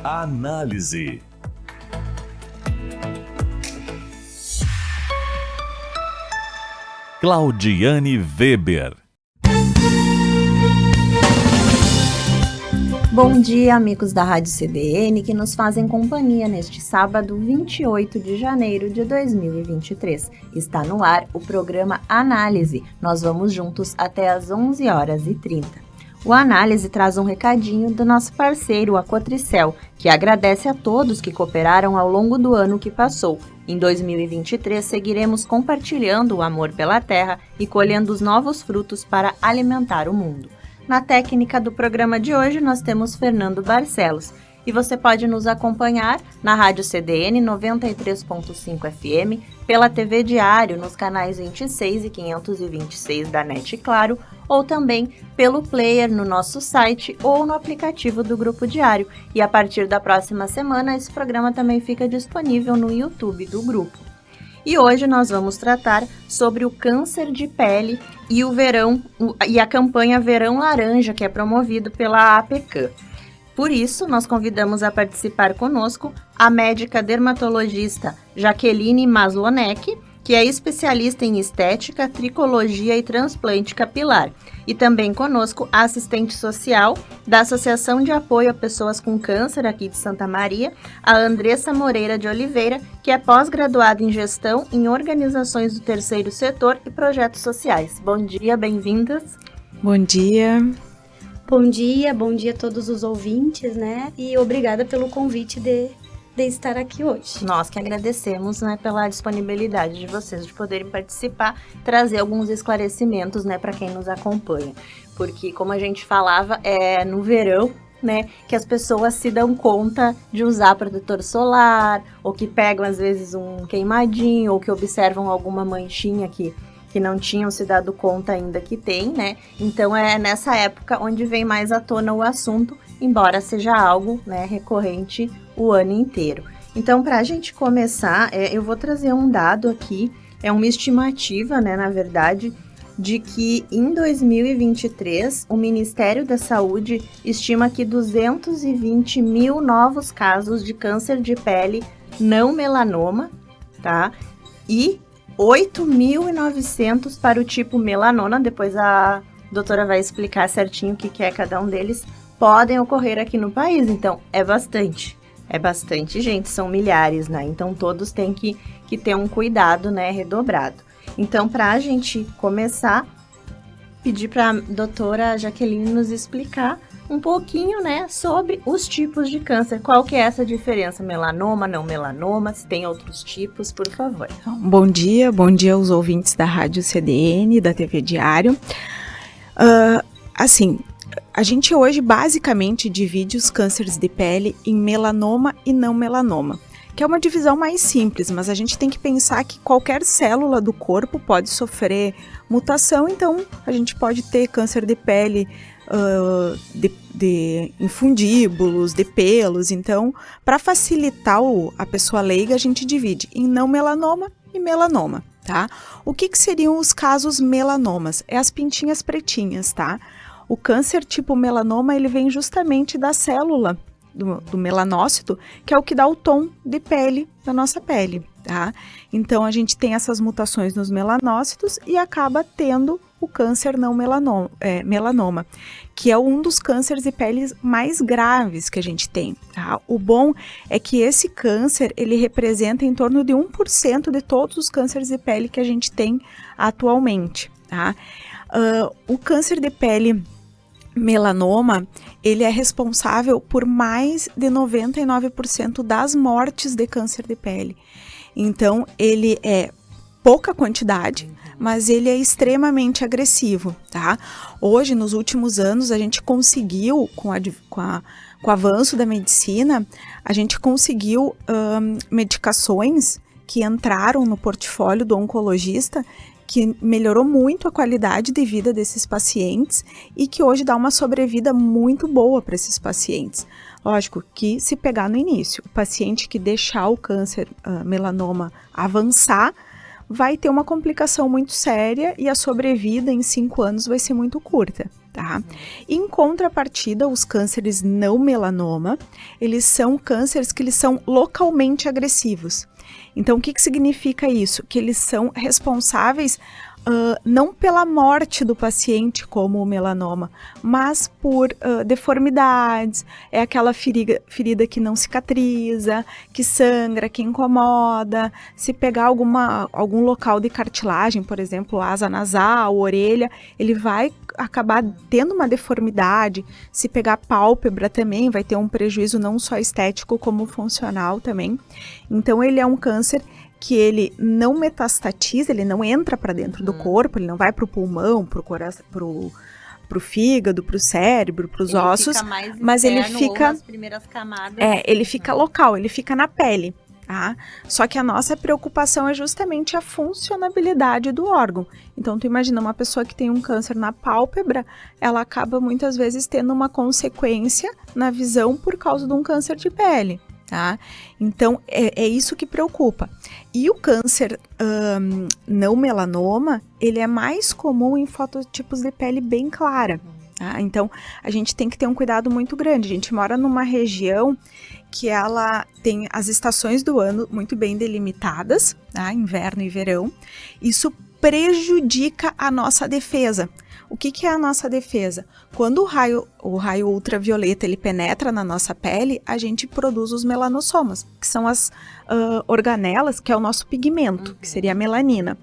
Análise. Claudiane Weber. Bom dia, amigos da Rádio CDN, que nos fazem companhia neste sábado, 28 de janeiro de 2023. Está no ar o programa Análise. Nós vamos juntos até às 11h30. O Análise traz um recadinho do nosso parceiro, a Cotricel, que agradece a todos que cooperaram ao longo do ano que passou. Em 2023, seguiremos compartilhando o amor pela terra e colhendo os novos frutos para alimentar o mundo. Na técnica do programa de hoje, nós temos Fernando Barcelos. E você pode nos acompanhar na Rádio CDN 93.5 FM, pela TV Diário nos canais 26 e 526 da NET Claro, ou também pelo player no nosso site ou no aplicativo do Grupo Diário. E a partir da próxima semana, esse programa também fica disponível no YouTube do grupo. E hoje nós vamos tratar sobre o câncer de pele e o verão e a campanha Verão Laranja, que é promovido pela APECAM. Por isso, nós convidamos a participar conosco a médica dermatologista Jaqueline Maslonek, que é especialista em estética, tricologia e transplante capilar. E também conosco a assistente social da Associação de Apoio a Pessoas com Câncer aqui de Santa Maria, a Andressa Moreira de Oliveira, que é pós-graduada em gestão em organizações do terceiro setor e projetos sociais. Bom dia, bem-vindas. Bom dia. Bom dia a todos os ouvintes, né? E obrigada pelo convite de estar aqui hoje. Nós que agradecemos, né, pela disponibilidade de vocês de poderem participar, trazer alguns esclarecimentos, né, para quem nos acompanha. Porque, como a gente falava, é no verão, né, que as pessoas se dão conta de usar protetor solar, ou que pegam, às vezes, um queimadinho, ou que observam alguma manchinha que não tinham se dado conta ainda que tem, né? Então é nessa época onde vem mais à tona o assunto, embora seja algo, né, recorrente o ano inteiro. Então, para a gente começar, eu vou trazer um dado aqui, é uma estimativa, né, na verdade, de que em 2023 o Ministério da Saúde estima que 220 mil novos casos de câncer de pele não melanoma, tá? E 8.900 para o tipo melanoma, depois a doutora vai explicar certinho o que é cada um deles, podem ocorrer aqui no país. Então, é bastante gente, são milhares, né? Então, todos têm que ter um cuidado, né, redobrado. Então, para a gente começar, pedir para a doutora Jaqueline nos explicar um pouquinho, né, sobre os tipos de câncer. Qual que é essa diferença? Melanoma, não melanoma? Se tem outros tipos, por favor. Bom dia aos ouvintes da Rádio CDN, da TV Diário. A gente hoje basicamente divide os cânceres de pele em melanoma e não melanoma, que é uma divisão mais simples, mas a gente tem que pensar que qualquer célula do corpo pode sofrer mutação, então a gente pode ter câncer de pele de infundíbulos, de pelos. Então, para facilitar a pessoa leiga, a gente divide em não melanoma e melanoma, tá? O que seriam os casos melanomas? É as pintinhas pretinhas, tá? O câncer tipo melanoma, ele vem justamente da célula do melanócito, que é o que dá o tom de pele da nossa pele, tá? Então, a gente tem essas mutações nos melanócitos e acaba tendo o câncer não melanoma, que é um dos cânceres de pele mais graves que a gente tem, tá? O bom é que esse câncer, ele representa em torno de 1% de todos os cânceres de pele que a gente tem atualmente, tá? O câncer de pele melanoma, ele é responsável por mais de 99% das mortes de câncer de pele. Então, ele é pouca quantidade, mas ele é extremamente agressivo, tá? Hoje, nos últimos anos, a gente conseguiu, com o avanço da medicina, a gente conseguiu medicações que entraram no portfólio do oncologista, que melhorou muito a qualidade de vida desses pacientes e que hoje dá uma sobrevida muito boa para esses pacientes. Lógico que se pegar no início, o paciente que deixar o câncer melanoma avançar, vai ter uma complicação muito séria e a sobrevida em 5 anos vai ser muito curta, tá? Em contrapartida, os cânceres não melanoma, eles são cânceres que eles são localmente agressivos. Então, o que significa isso? Que eles são responsáveis não pela morte do paciente, como o melanoma, mas por deformidades, é aquela ferida que não cicatriza, que sangra, que incomoda. Se pegar algum local de cartilagem, por exemplo, asa nasal, orelha, ele vai acabar tendo uma deformidade. Se pegar pálpebra também, vai ter um prejuízo não só estético, como funcional também. Então, ele é um câncer que ele não metastatiza, ele não entra para dentro do corpo, ele não vai para o pulmão, para o coração, para o fígado, para o cérebro, para os ossos, mas ele fica nas primeiras camadas. Ele fica local, ele fica na pele, tá? Só que a nossa preocupação é justamente a funcionabilidade do órgão. Então, tu imagina uma pessoa que tem um câncer na pálpebra, ela acaba muitas vezes tendo uma consequência na visão por causa de um câncer de pele. Tá? Então, é isso que preocupa. E o câncer não melanoma, ele é mais comum em fototipos de pele bem clara. Tá? Então, a gente tem que ter um cuidado muito grande. A gente mora numa região que ela tem as estações do ano muito bem delimitadas, tá? Inverno e verão. Isso prejudica a nossa defesa. O que é a nossa defesa? Quando o raio ultravioleta ele penetra na nossa pele, a gente produz os melanossomas, que são as organelas, que é o nosso pigmento, que seria a melanina.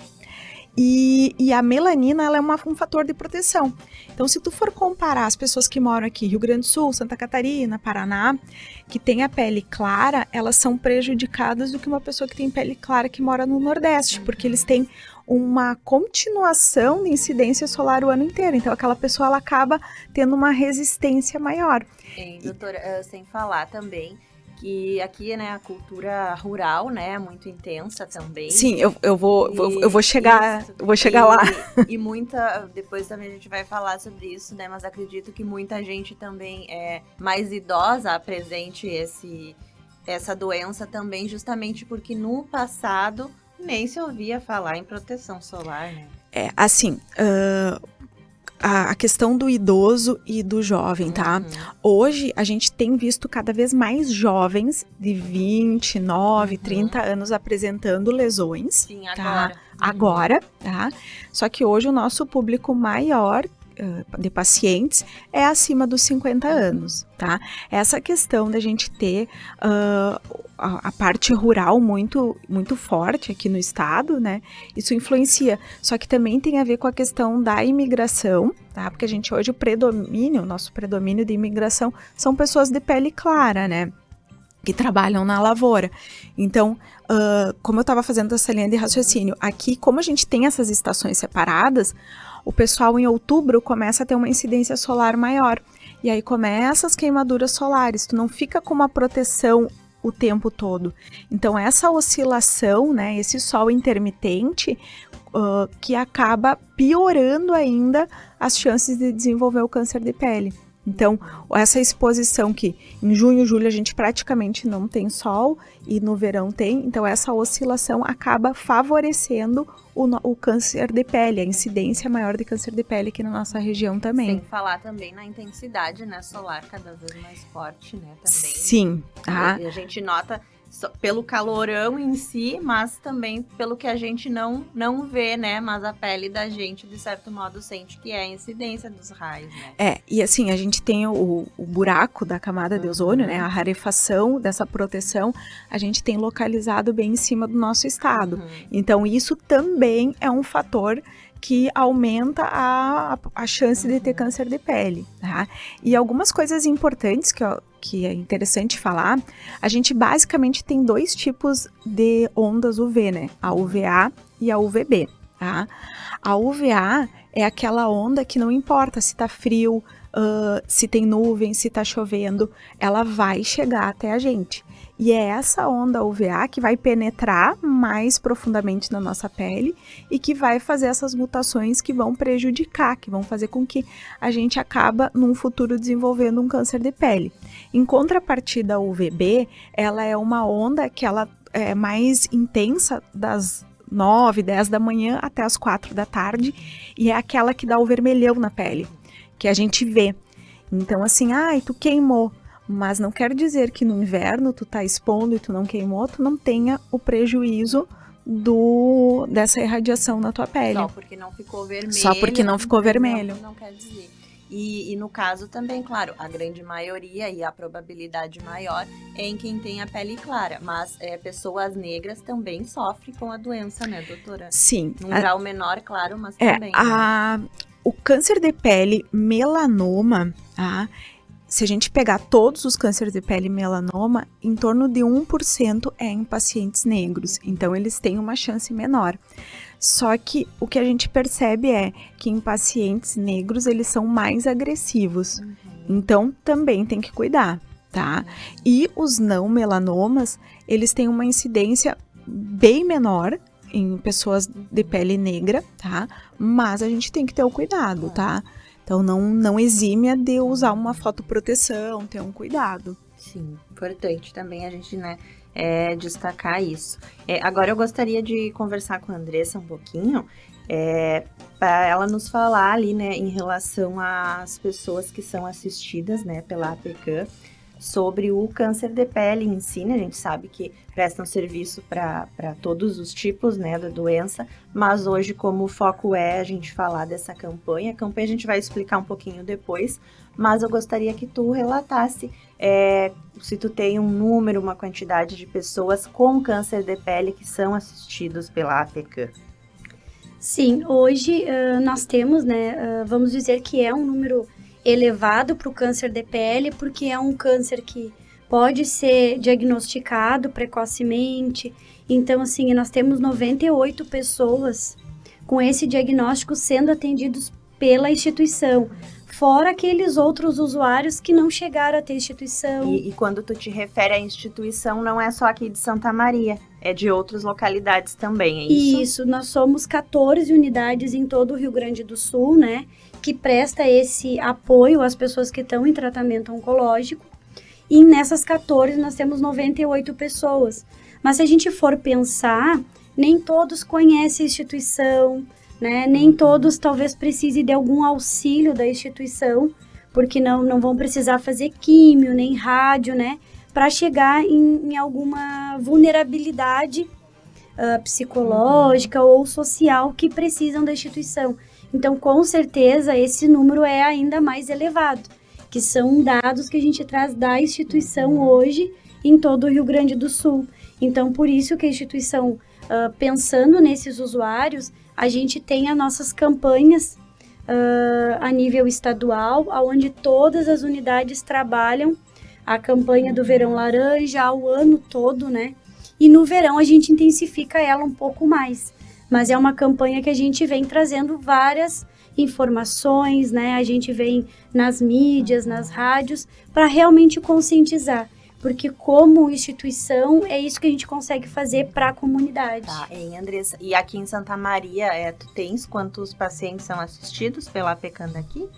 E a melanina ela é um fator de proteção. Então, se tu for comparar as pessoas que moram aqui, Rio Grande do Sul, Santa Catarina, Paraná, que tem a pele clara, elas são prejudicadas do que uma pessoa que tem pele clara que mora no Nordeste, porque eles têm uma continuação de incidência solar o ano inteiro. Então, aquela pessoa ela acaba tendo uma resistência maior. Doutora, sem falar também que aqui, né, a cultura rural, né, é muito intensa também. Sim, eu vou chegar lá. E muita, depois também a gente vai falar sobre isso, né, mas acredito que muita gente também é mais idosa apresente essa doença também, justamente porque no passado nem se ouvia falar em proteção solar, né? A questão do idoso e do jovem, tá? Hoje, a gente tem visto cada vez mais jovens de 29, 30 anos apresentando lesões. Sim, agora. Tá? Agora, tá? Só que hoje o nosso público maior de pacientes é acima dos 50 anos, tá? Essa questão da gente ter a parte rural muito, muito forte aqui no estado, né? Isso influencia, só que também tem a ver com a questão da imigração, tá? Porque a gente hoje o nosso predomínio de imigração são pessoas de pele clara, né? Que trabalham na lavoura. Então, como eu estava fazendo essa linha de raciocínio, aqui, como a gente tem essas estações separadas, o pessoal em outubro começa a ter uma incidência solar maior. E aí começam as queimaduras solares, tu não fica com uma proteção o tempo todo. Então, essa oscilação, né, esse sol intermitente, que acaba piorando ainda as chances de desenvolver o câncer de pele. Então, essa exposição que em junho, julho a gente praticamente não tem sol e no verão tem, então essa oscilação acaba favorecendo o câncer de pele, a incidência maior de câncer de pele aqui na nossa região também. Sem falar também na intensidade, né, solar cada vez mais forte, né, também. Sim. Tá? E a gente nota pelo calorão em si, mas também pelo que a gente não vê, né? Mas a pele da gente, de certo modo, sente que é a incidência dos raios, né? E assim, a gente tem o buraco da camada de ozônio, né? A rarefação dessa proteção, a gente tem localizado bem em cima do nosso estado. Então, isso também é um fator que aumenta a chance de ter câncer de pele, tá? E algumas coisas importantes que é interessante falar, a gente basicamente tem dois tipos de ondas UV, né? A UVA e a UVB, tá? A UVA é aquela onda que não importa se tá frio, se tem nuvem, se tá chovendo, ela vai chegar até a gente. E é essa onda UVA que vai penetrar mais profundamente na nossa pele e que vai fazer essas mutações que vão prejudicar, que vão fazer com que a gente acaba num futuro desenvolvendo um câncer de pele. Em contrapartida, a UVB, ela é uma onda que ela é mais intensa das 9, 10 da manhã até as 4 da tarde e é aquela que dá o vermelhão na pele. que a gente vê. Então, assim, tu queimou, mas não quer dizer que no inverno tu tá expondo e tu não queimou, tu não tenha o prejuízo dessa irradiação na tua pele. Só porque não ficou vermelho. Só porque não ficou vermelho. Não quer dizer. E no caso também, claro, a grande maioria e a probabilidade maior é em quem tem a pele clara. Mas pessoas negras também sofrem com a doença, né, doutora? Sim. Num grau menor, claro, mas também. O câncer de pele melanoma, se a gente pegar todos os cânceres de pele melanoma, em torno de 1% é em pacientes negros. Então, eles têm uma chance menor. Só que o que a gente percebe é que em pacientes negros eles são mais agressivos. Então, também tem que cuidar, tá? E os não melanomas, eles têm uma incidência bem menor em pessoas de pele negra, tá? Mas a gente tem que ter o cuidado, tá? Então, não exime de usar uma fotoproteção, ter um cuidado. Sim, importante também a gente, né, destacar isso. Agora eu gostaria de conversar com a Andressa um pouquinho, para ela nos falar ali, né, em relação às pessoas que são assistidas, né, pela APECAM, sobre o câncer de pele em si, né? A gente sabe que prestam serviço para todos os tipos, né, da doença, mas hoje, como o foco é a gente falar dessa campanha, a campanha a gente vai explicar um pouquinho depois, mas eu gostaria que tu relatasse se tu tem um número, uma quantidade de pessoas com câncer de pele que são assistidos pela APECAM. Sim, hoje nós temos, né, vamos dizer que é um número elevado para o câncer de pele, porque é um câncer que pode ser diagnosticado precocemente. Então, assim, nós temos 98 pessoas com esse diagnóstico sendo atendidos pela instituição, fora aqueles outros usuários que não chegaram a ter instituição. E quando tu te refere à instituição, não é só aqui de Santa Maria, é de outras localidades também, é isso? Isso, nós somos 14 unidades em todo o Rio Grande do Sul, né, que presta esse apoio às pessoas que estão em tratamento oncológico. E nessas 14 nós temos 98 pessoas. Mas se a gente for pensar, nem todos conhecem a instituição, né? Nem todos talvez precisem de algum auxílio da instituição, porque não vão precisar fazer químio, nem rádio, né? Para chegar em alguma vulnerabilidade psicológica ou social que precisam da instituição. Então, com certeza, esse número é ainda mais elevado, que são dados que a gente traz da instituição hoje em todo o Rio Grande do Sul. Então, por isso que a instituição, pensando nesses usuários, a gente tem as nossas campanhas a nível estadual, onde todas as unidades trabalham a campanha do Verão Laranja o ano todo, né? E no verão a gente intensifica ela um pouco mais. Mas é uma campanha que a gente vem trazendo várias informações, né? A gente vem nas mídias, nas rádios, para realmente conscientizar. Porque como instituição, é isso que a gente consegue fazer para a comunidade. Tá, Andressa, e aqui em Santa Maria, tu tens quantos pacientes são assistidos pela APECAM daqui?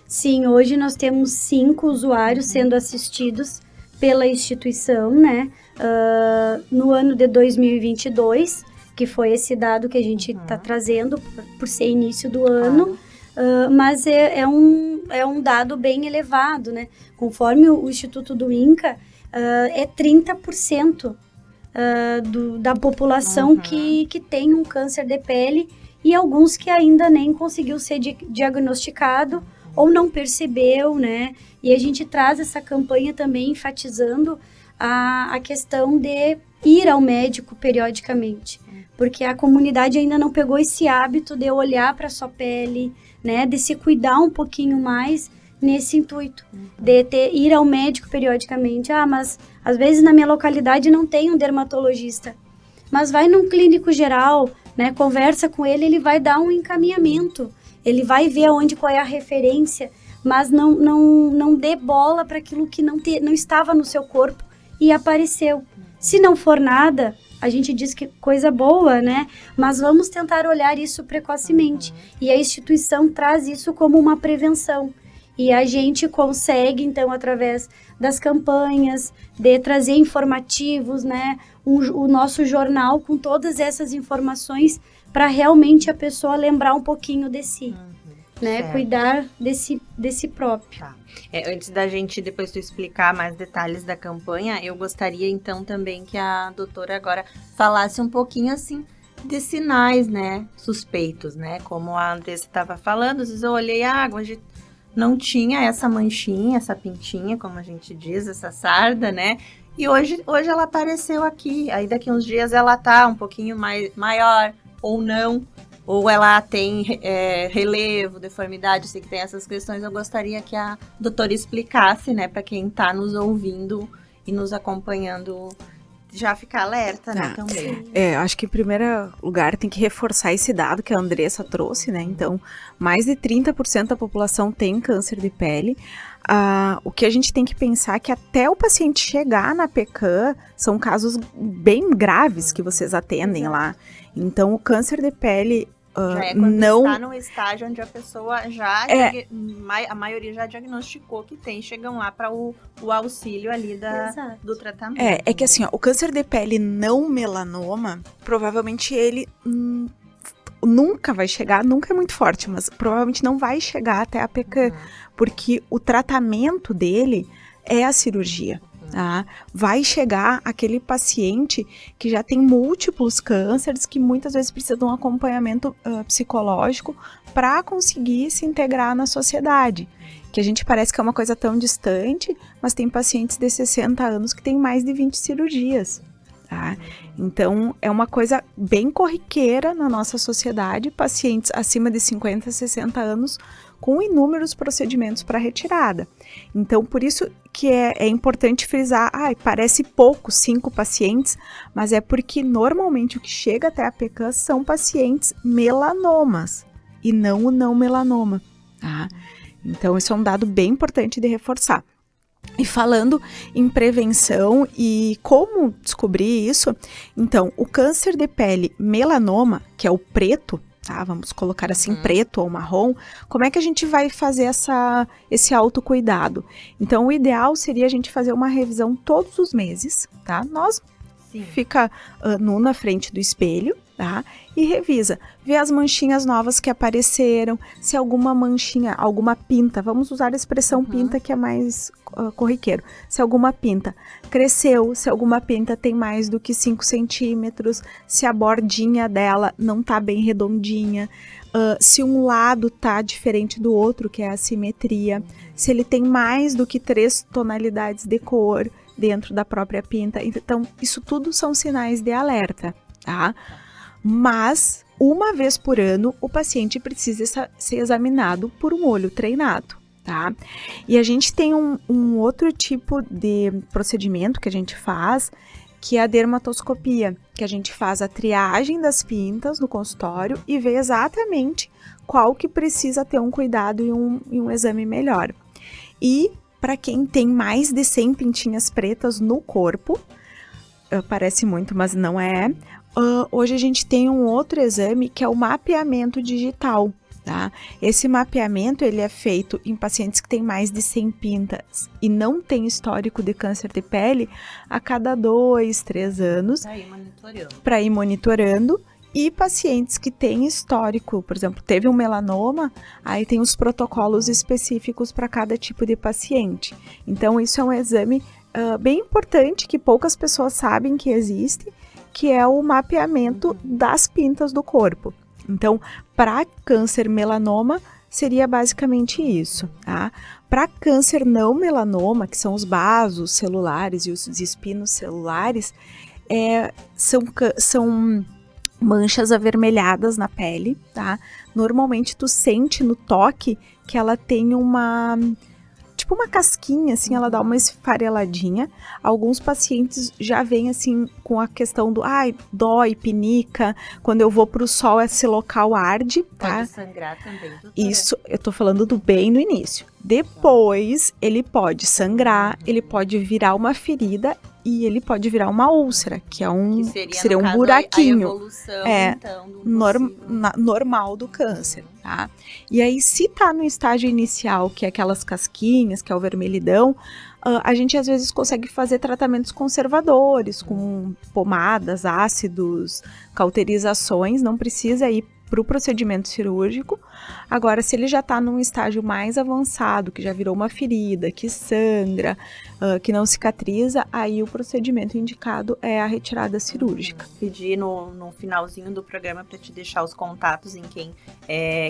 Sim, hoje nós temos 5 usuários sendo assistidos pela instituição, né? No ano de 2022, que foi esse dado que a gente está trazendo por ser início do ano, mas é um dado bem elevado, né? Conforme o Instituto do INCA, é 30% da população que tem um câncer de pele e alguns que ainda nem conseguiu ser diagnosticado ou não percebeu, né? E a gente traz essa campanha também enfatizando a questão de ir ao médico periodicamente, porque a comunidade ainda não pegou esse hábito de olhar para a sua pele, né? De se cuidar um pouquinho mais nesse intuito, de ir ao médico periodicamente. Mas às vezes na minha localidade não tem um dermatologista, mas vai num clínico geral, né? Conversa com ele, ele vai dar um encaminhamento, ele vai ver qual é a referência, mas não dê bola para aquilo que não estava no seu corpo e apareceu. Se não for nada, a gente diz que coisa boa, né? Mas vamos tentar olhar isso precocemente. E a instituição traz isso como uma prevenção. E a gente consegue, então, através das campanhas, de trazer informativos, né? O nosso jornal com todas essas informações para realmente a pessoa lembrar um pouquinho de si. né? Certo. Cuidar desse próprio. Tá. Antes da gente depois tu explicar mais detalhes da campanha, eu gostaria então também que a doutora agora falasse um pouquinho assim de sinais, né, suspeitos, né? Como a Andressa estava falando, às vezes eu olhei a água, não tinha essa manchinha, essa pintinha, como a gente diz, essa sarda, né? E hoje ela apareceu aqui, aí daqui uns dias ela tá um pouquinho maior, ou não, ou ela tem relevo, deformidade, eu sei que tem essas questões, eu gostaria que a doutora explicasse, né, para quem tá nos ouvindo e nos acompanhando, já ficar alerta, né, também. Acho que em primeiro lugar tem que reforçar esse dado que a Andressa trouxe, né? Então, mais de 30% da população tem câncer de pele. O que a gente tem que pensar é que até o paciente chegar na PCAM, são casos bem graves que vocês atendem lá. Então, o câncer de pele já é quando está no estágio onde a pessoa a maioria já diagnosticou que tem, chegam lá para o auxílio ali do tratamento. É que assim, o câncer de pele não melanoma, provavelmente ele nunca vai chegar, nunca é muito forte, mas provavelmente não vai chegar até a PCAM, porque o tratamento dele é a cirurgia. Tá? Vai chegar aquele paciente que já tem múltiplos cânceres, que muitas vezes precisa de um acompanhamento psicológico para conseguir se integrar na sociedade. Que a gente parece que é uma coisa tão distante, mas tem pacientes de 60 anos que têm mais de 20 cirurgias. Tá? Então, é uma coisa bem corriqueira na nossa sociedade, pacientes acima de 50, 60 anos com inúmeros procedimentos para retirada. Então, por isso que é importante frisar, parece pouco, 5 pacientes, mas é porque normalmente o que chega até a PCAM são pacientes melanomas e não o não melanoma. Tá? Então, isso é um dado bem importante de reforçar. E falando em prevenção e como descobrir isso, então, o câncer de pele melanoma, que é o preto, tá? Vamos colocar assim, preto ou marrom, como é que a gente vai fazer esse autocuidado? Então, o ideal seria a gente fazer uma revisão todos os meses, tá? Nós fica nu na frente do espelho, tá? E revisa, vê as manchinhas novas que apareceram, se alguma manchinha, alguma pinta, vamos usar a expressão pinta que é mais corriqueiro, se alguma pinta cresceu, se alguma pinta tem mais do que 5 centímetros, se a bordinha dela não tá bem redondinha, se um lado tá diferente do outro, que é a assimetria, se ele tem mais do que 3 tonalidades de cor dentro da própria pinta. Então, isso tudo são sinais de alerta, tá? Mas, uma vez por ano, o paciente precisa ser examinado por um olho treinado, tá? E a gente tem um outro tipo de procedimento que a gente faz, que é a dermatoscopia, que a gente faz a triagem das pintas no consultório e vê exatamente qual que precisa ter um cuidado e um exame melhor. E para quem tem mais de 100 pintinhas pretas no corpo, parece muito, mas não é, hoje a gente tem um outro exame que é o mapeamento digital, tá? Esse mapeamento ele é feito em pacientes que têm mais de 100 pintas e não tem histórico de câncer de pele a cada 2, 3 anos, para ir monitorando. E pacientes que têm histórico, por exemplo, teve um melanoma, aí tem os protocolos específicos para cada tipo de paciente. Então, isso é um exame bem importante que poucas pessoas sabem que existe, que é o mapeamento das pintas do corpo. Então, para câncer melanoma, seria basicamente isso, tá? Para câncer não melanoma, que são os vasos celulares e os espinos celulares, são manchas avermelhadas na pele, tá? Normalmente tu sente no toque que ela tem uma casquinha, assim, ela dá uma esfareladinha. Alguns pacientes já vêm, assim, com a questão do, dói, pinica, quando eu vou pro sol esse local arde, tá? Pode sangrar também, doutora. Isso, eu tô falando do bem no início. Depois, ele pode sangrar, ele pode virar uma ferida e ele pode virar uma úlcera, que seria um buraquinho. A evolução, então, do normal do câncer, tá? E aí, se tá no estágio inicial, que é aquelas casquinhas, que é o vermelhidão, a gente às vezes consegue fazer tratamentos conservadores, com pomadas, ácidos, cauterizações, não precisa ir para o procedimento cirúrgico. Agora, se ele já está num estágio mais avançado, que já virou uma ferida, que sangra, que não cicatriza, aí o procedimento indicado é a retirada cirúrgica. Pedir no finalzinho do programa para te deixar os contatos em quem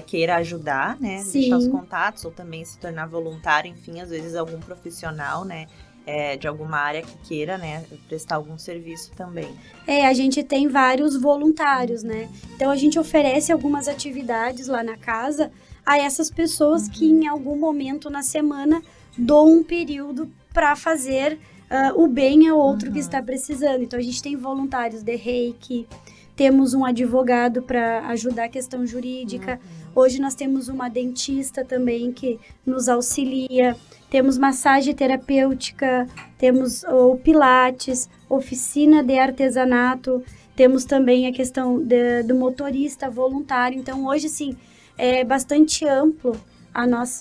queira ajudar, né? Sim. Deixar os contatos ou também se tornar voluntário, enfim, às vezes algum profissional, né? De alguma área que queira, né, prestar algum serviço também. A gente tem vários voluntários, né? Então a gente oferece algumas atividades lá na casa a essas pessoas que em algum momento na semana dão um período para fazer o bem a outro que está precisando. Então a gente tem voluntários de reiki, temos um advogado para ajudar a questão jurídica. Hoje nós temos uma dentista também que nos auxilia. Temos massagem terapêutica, temos o pilates, oficina de artesanato, temos também a questão do motorista voluntário. Então, hoje, sim, é bastante amplo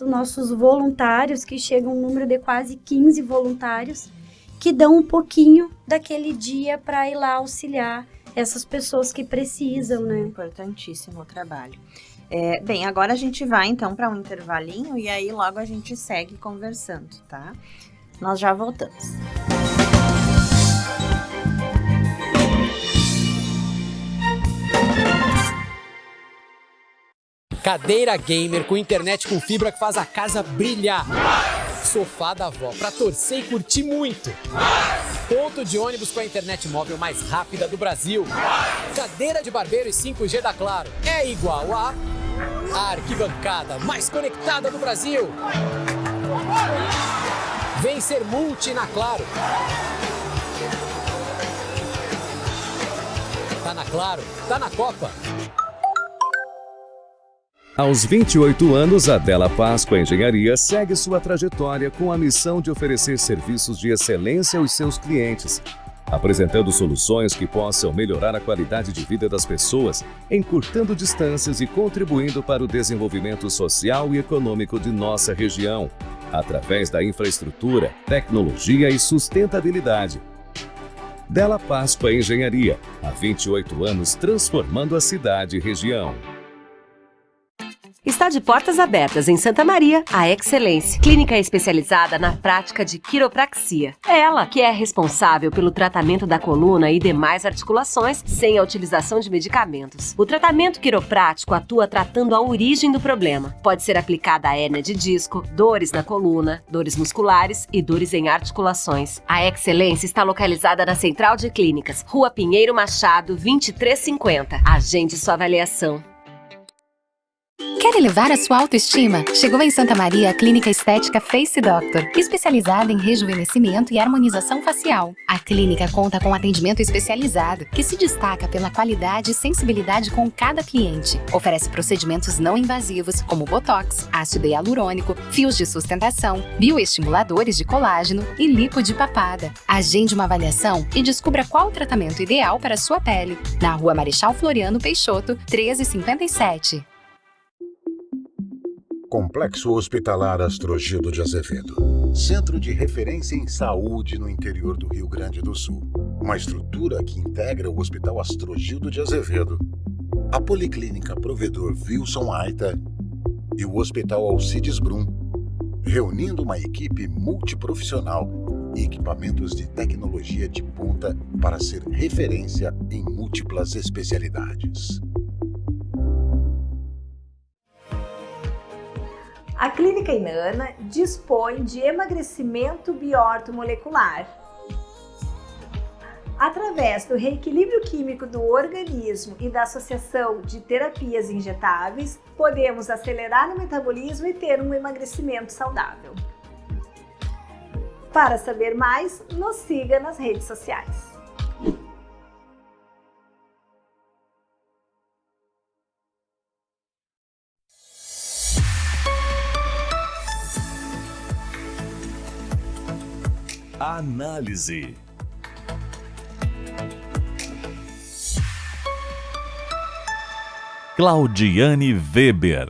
nossos voluntários, que chegam um número de quase 15 voluntários, que dão um pouquinho daquele dia para ir lá auxiliar essas pessoas que precisam, né? Importantíssimo o trabalho. Bem, agora a gente vai então para um intervalinho e aí logo a gente segue conversando, tá? Nós já voltamos. Cadeira gamer com internet com fibra que faz a casa brilhar. Sofá da avó pra torcer e curtir muito. Ponto de ônibus com a internet móvel mais rápida do Brasil. Cadeira de barbeiro e 5G da Claro. É igual a arquibancada mais conectada do Brasil. Vem ser multi na Claro. Tá na Claro, tá na Copa. Aos 28 anos, a Della Páscoa Engenharia segue sua trajetória com a missão de oferecer serviços de excelência aos seus clientes, apresentando soluções que possam melhorar a qualidade de vida das pessoas, encurtando distâncias e contribuindo para o desenvolvimento social e econômico de nossa região, através da infraestrutura, tecnologia e sustentabilidade. Della Páscoa Engenharia, há 28 anos transformando a cidade e região. Está de portas abertas em Santa Maria, a Excelência, clínica especializada na prática de quiropraxia. Ela que é responsável pelo tratamento da coluna e demais articulações sem a utilização de medicamentos. O tratamento quiroprático atua tratando a origem do problema. Pode ser aplicada a hérnia de disco, dores na coluna, dores musculares e dores em articulações. A Excelência está localizada na Central de Clínicas, Rua Pinheiro Machado, 2350. Agende sua avaliação. Quer elevar a sua autoestima? Chegou em Santa Maria a Clínica Estética Face Doctor, especializada em rejuvenescimento e harmonização facial. A clínica conta com atendimento especializado, que se destaca pela qualidade e sensibilidade com cada cliente. Oferece procedimentos não invasivos, como botox, ácido hialurônico, fios de sustentação, bioestimuladores de colágeno e lipo de papada. Agende uma avaliação e descubra qual o tratamento ideal para a sua pele. Na Rua Marechal Floriano Peixoto, 1357. Complexo Hospitalar Astrogildo de Azevedo. Centro de referência em saúde no interior do Rio Grande do Sul. Uma estrutura que integra o Hospital Astrogildo de Azevedo, a Policlínica Provedor Wilson Aita e o Hospital Alcides Brum, reunindo uma equipe multiprofissional e equipamentos de tecnologia de ponta para ser referência em múltiplas especialidades. A Clínica Inana dispõe de emagrecimento biortomolecular. Através do reequilíbrio químico do organismo e da associação de terapias injetáveis, podemos acelerar o metabolismo e ter um emagrecimento saudável. Para saber mais, nos siga nas redes sociais. Análise. Claudiane Weber.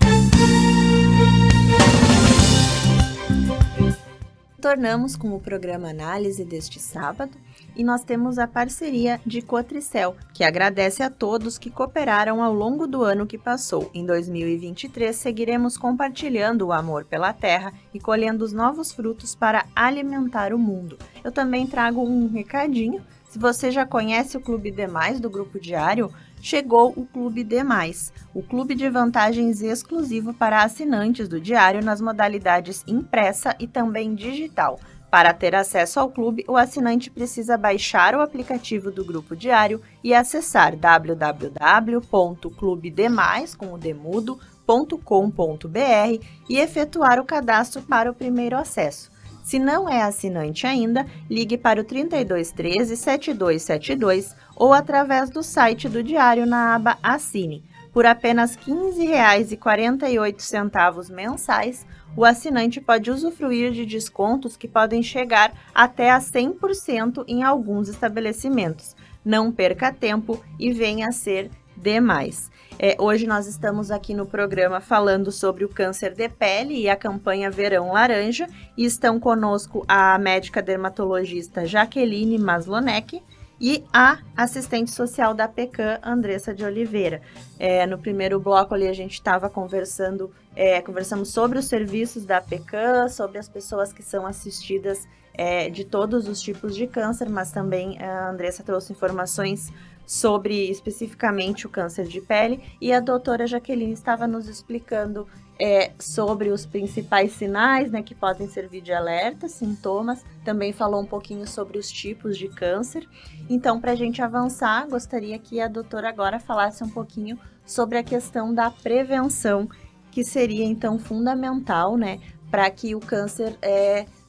Tornamos com o programa Análise deste sábado. e nós temos a parceria de Cotricel, que agradece a todos que cooperaram ao longo do ano que passou. Em 2023, seguiremos compartilhando o amor pela terra e colhendo os novos frutos para alimentar o mundo. Eu também trago um recadinho. Se você já conhece o Clube Demais do Grupo Diário, chegou o Clube Demais, o clube de vantagens exclusivo para assinantes do Diário nas modalidades impressa e também digital. Para ter acesso ao clube, o assinante precisa baixar o aplicativo do Grupo Diário e acessar www.clubedemais.com.br e efetuar o cadastro para o primeiro acesso. Se não é assinante ainda, ligue para o 3213-7272 ou através do site do Diário na aba Assine. Por apenas R$ 15,48 mensais, o assinante pode usufruir de descontos que podem chegar até a 100% em alguns estabelecimentos. Não perca tempo e venha ser Demais. Hoje nós estamos aqui no programa falando sobre o câncer de pele e a campanha Verão Laranja, e estão conosco a médica dermatologista Jaqueline Maslonek e a assistente social da PECAM, Andressa de Oliveira. No primeiro bloco ali a gente estava conversamos sobre os serviços da PECAM, sobre as pessoas que são assistidas de todos os tipos de câncer, mas também a Andressa trouxe informações sobre especificamente o câncer de pele, e a doutora Jaqueline estava nos explicando sobre os principais sinais, né, que podem servir de alerta, sintomas, também falou um pouquinho sobre os tipos de câncer. Então, para a gente avançar, gostaria que a doutora agora falasse um pouquinho sobre a questão da prevenção, que seria então fundamental, né, para que o câncer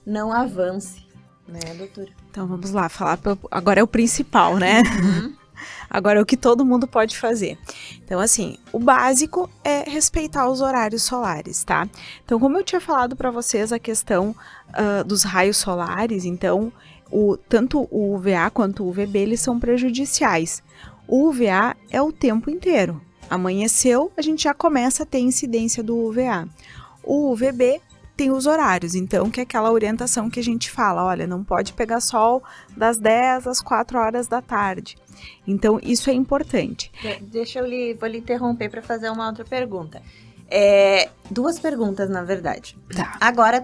não avance, né, doutora? Então vamos lá, agora é o principal, né? Agora é o que todo mundo pode fazer. Então, assim, o básico é respeitar os horários solares, tá? Então, como eu tinha falado para vocês a questão dos raios solares, então, tanto o UVA quanto o UVB, eles são prejudiciais. O UVA é o tempo inteiro. Amanheceu, a gente já começa a ter incidência do UVA. O UVB tem os horários, então, que é aquela orientação que a gente fala, olha, não pode pegar sol das 10 às 4 horas da tarde. Então, isso é importante. Vou lhe interromper para fazer uma outra pergunta. Duas perguntas, na verdade. Tá. Agora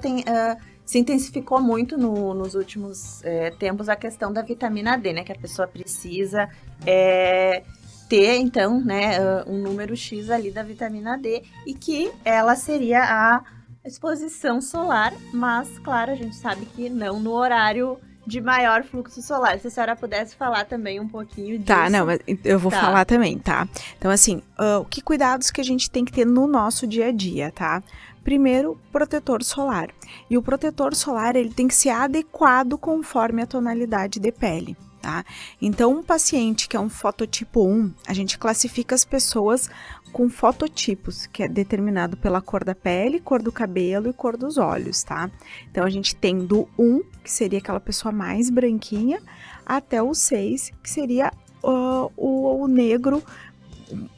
se intensificou muito nos últimos tempos a questão da vitamina D, né? Que a pessoa precisa ter, então, né, um número X ali da vitamina D, e que ela seria a exposição solar, mas, claro, a gente sabe que não no horário de maior fluxo solar. Se a senhora pudesse falar também um pouquinho disso. Tá, não, mas eu vou falar também, tá? Então, assim, que cuidados que a gente tem que ter no nosso dia a dia, tá? Primeiro, protetor solar. E o protetor solar, ele tem que ser adequado conforme a tonalidade de pele, tá? Então, um paciente que é um fototipo 1, a gente classifica as pessoas com fototipos, que é determinado pela cor da pele, cor do cabelo e cor dos olhos, tá? Então, a gente tem do 1, que seria aquela pessoa mais branquinha, até o 6, que seria o negro.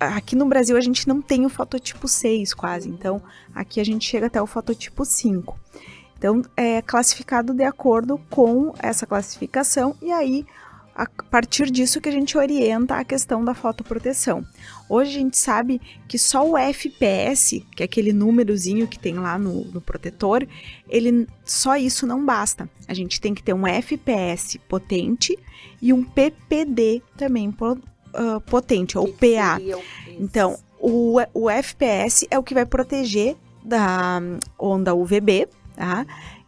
Aqui no Brasil, a gente não tem o fototipo 6 quase, então, aqui a gente chega até o fototipo 5. Então, é classificado de acordo com essa classificação, e aí, a partir disso que a gente orienta a questão da fotoproteção. Hoje a gente sabe que só o FPS, que é aquele númerozinho que tem lá no protetor, só isso não basta. A gente tem que ter um FPS potente e um PPD também potente, ou PA. Então, o FPS é o que vai proteger da onda UVB, tá?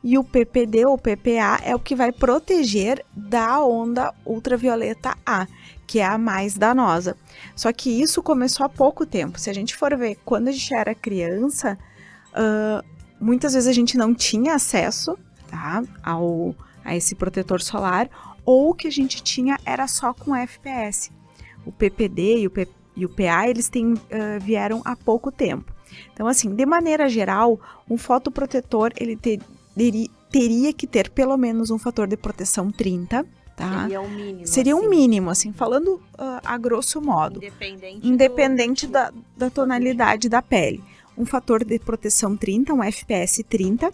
E o PPD ou PPA é o que vai proteger da onda ultravioleta A, que é a mais danosa. Só que isso começou há pouco tempo. Se a gente for ver, quando a gente era criança, muitas vezes a gente não tinha acesso, tá, a esse protetor solar, ou o que a gente tinha era só com FPS. O PPD e o PA, eles vieram há pouco tempo. Então, assim, de maneira geral, um fotoprotetor, ele teria que ter pelo menos um fator de proteção 30, tá? Seria o mínimo. Seria um mínimo, assim, falando a grosso modo. Independente da tonalidade da pele. Um fator de proteção 30, um FPS 30,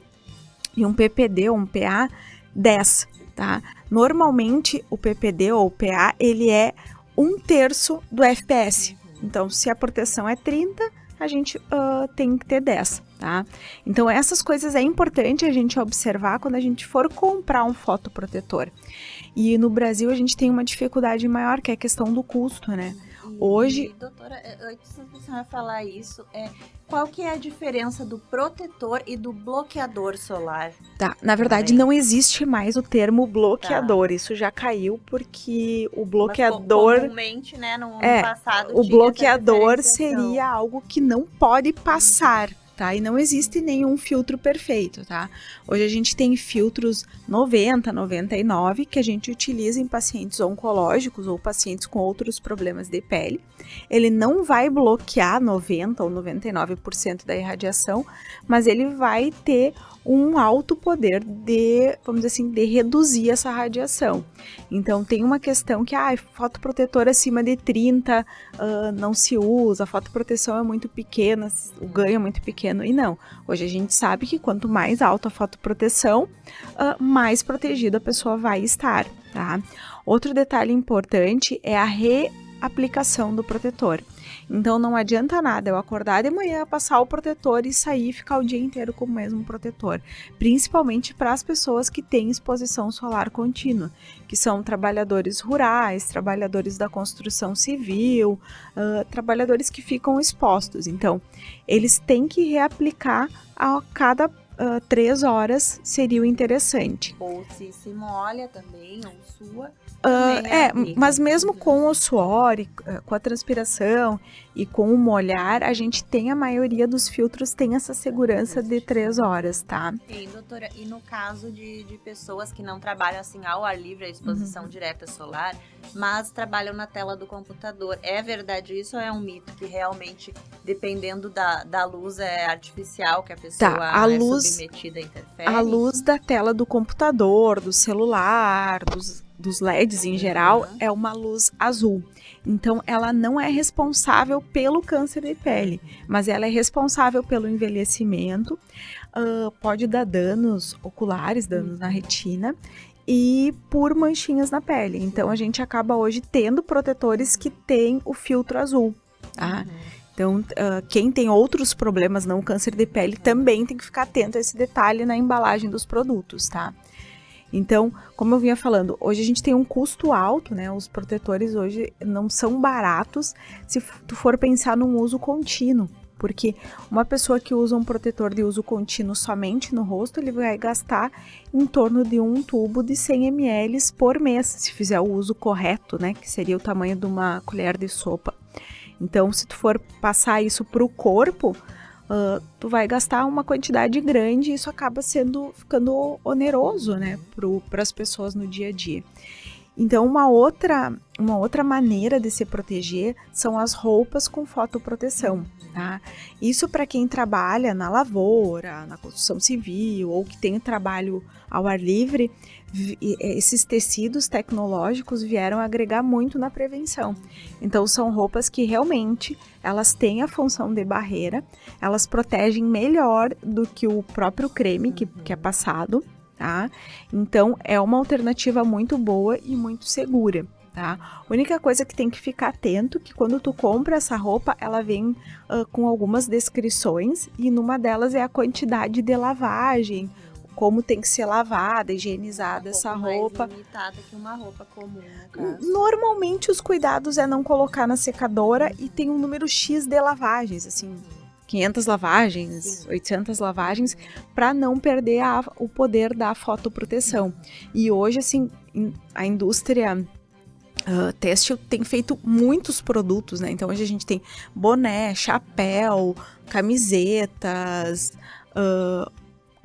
e um PPD ou um PA 10, tá? Normalmente, o PPD ou o PA, ele é 1/3 do FPS. Então, se a proteção é 30, a gente tem que ter 10, tá? Então, essas coisas é importante a gente observar quando a gente for comprar um fotoprotetor. E no Brasil, a gente tem uma dificuldade maior, que é a questão do custo, né? Hoje... Doutora, antes da senhora falar isso, qual que é a diferença do protetor e do bloqueador solar? Tá, na verdade não existe mais o termo bloqueador, isso já caiu porque o bloqueador... Mas, comumente, né, no passado o bloqueador seria algo que não pode passar, tá? E não existe nenhum filtro perfeito, tá? Hoje a gente tem filtros 90, 99 que a gente utiliza em pacientes oncológicos ou pacientes com outros problemas de pele. Ele não vai bloquear 90 ou 99% da irradiação, mas ele vai ter um alto poder de, vamos dizer assim, de reduzir essa radiação. Então tem uma questão que, fotoprotetor acima de 30 não se usa, a fotoproteção é muito pequena, o ganho é muito pequeno, e não. Hoje a gente sabe que quanto mais alta a fotoproteção, mais protegida a pessoa vai estar, tá? Outro detalhe importante é a reaplicação do protetor. Então não adianta nada eu acordar de manhã, passar o protetor e sair e ficar o dia inteiro com o mesmo protetor. Principalmente para as pessoas que têm exposição solar contínua, que são trabalhadores rurais, trabalhadores da construção civil, trabalhadores que ficam expostos. Então, eles têm que reaplicar a cada 3 horas, seria o interessante. Ou se molha também, ou sua. Mas mesmo com o suor, com a transpiração e com o molhar, a gente tem a maioria dos filtros tem essa segurança de 3 horas, tá? Sim, doutora, e no caso de pessoas que não trabalham assim ao ar livre, a exposição direta solar, mas trabalham na tela do computador, é verdade isso ou é um mito que realmente, dependendo da luz artificial que a pessoa submetida interfere? A luz da tela do computador, do celular, dos LEDs em geral, é uma luz azul. Então, ela não é responsável pelo câncer de pele, mas ela é responsável pelo envelhecimento, pode dar danos oculares, danos na retina, e por manchinhas na pele. Então, a gente acaba hoje tendo protetores que têm o filtro azul, tá? Então, quem tem outros problemas, não câncer de pele, também tem que ficar atento a esse detalhe na embalagem dos produtos, tá? Então, como eu vinha falando, hoje a gente tem um custo alto, né? Os protetores hoje não são baratos se tu for pensar num uso contínuo, porque uma pessoa que usa um protetor de uso contínuo somente no rosto, ele vai gastar em torno de um tubo de 100 ml por mês, se fizer o uso correto, né? Que seria o tamanho de uma colher de sopa. Então, se tu for passar isso para o corpo, tu vai gastar uma quantidade grande e isso acaba ficando oneroso, né, para as pessoas no dia a dia. Então, uma outra maneira de se proteger são as roupas com fotoproteção, tá? Isso para quem trabalha na lavoura, na construção civil ou que tem trabalho ao ar livre, esses tecidos tecnológicos vieram agregar muito na prevenção. Então, são roupas que realmente elas têm a função de barreira, elas protegem melhor do que o próprio creme que é passado, tá? Então, é uma alternativa muito boa e muito segura, tá? A única coisa que tem que ficar atento que quando tu compra essa roupa, ela vem com algumas descrições e numa delas é a quantidade de lavagem, como tem que ser lavada, higienizada essa roupa. Mais limitada que uma roupa comum, no caso. Normalmente os cuidados é não colocar na secadora e tem um número X de lavagens, assim, 500 lavagens, 800 lavagens, para não perder o poder da fotoproteção. E hoje, assim, a indústria têxtil tem feito muitos produtos, né? Então hoje a gente tem boné, chapéu, camisetas,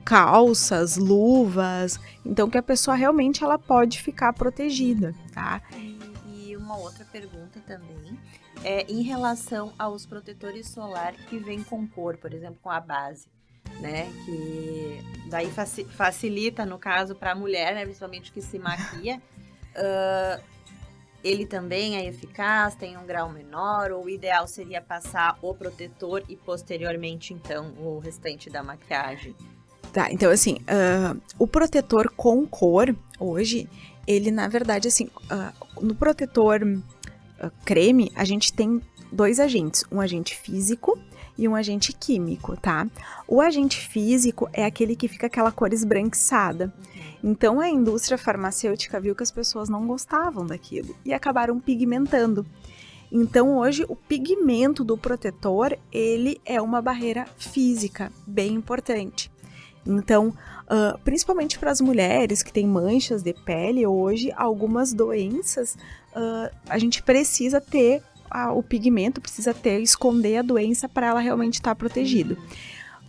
calças, luvas, então que a pessoa realmente ela pode ficar protegida, tá? E uma outra pergunta também é em relação aos protetores solar que vêm com cor, por exemplo, com a base, né? Que daí facilita, no caso, para a mulher, né? Principalmente que se maquia. Ele também é eficaz, tem um grau menor, ou o ideal seria passar o protetor e posteriormente, então, o restante da maquiagem? Tá, então assim, o protetor com cor, hoje, Ele, na verdade, assim, no protetor creme, a gente tem 2 agentes, um agente físico e um agente químico, tá? O agente físico é aquele que fica aquela cor esbranquiçada. Então, a indústria farmacêutica viu que as pessoas não gostavam daquilo e acabaram pigmentando. Então, hoje, o pigmento do protetor, ele é uma barreira física bem importante. Então, principalmente para as mulheres que têm manchas de pele, hoje, algumas doenças, a gente precisa ter o pigmento, esconder a doença para ela realmente estar protegida.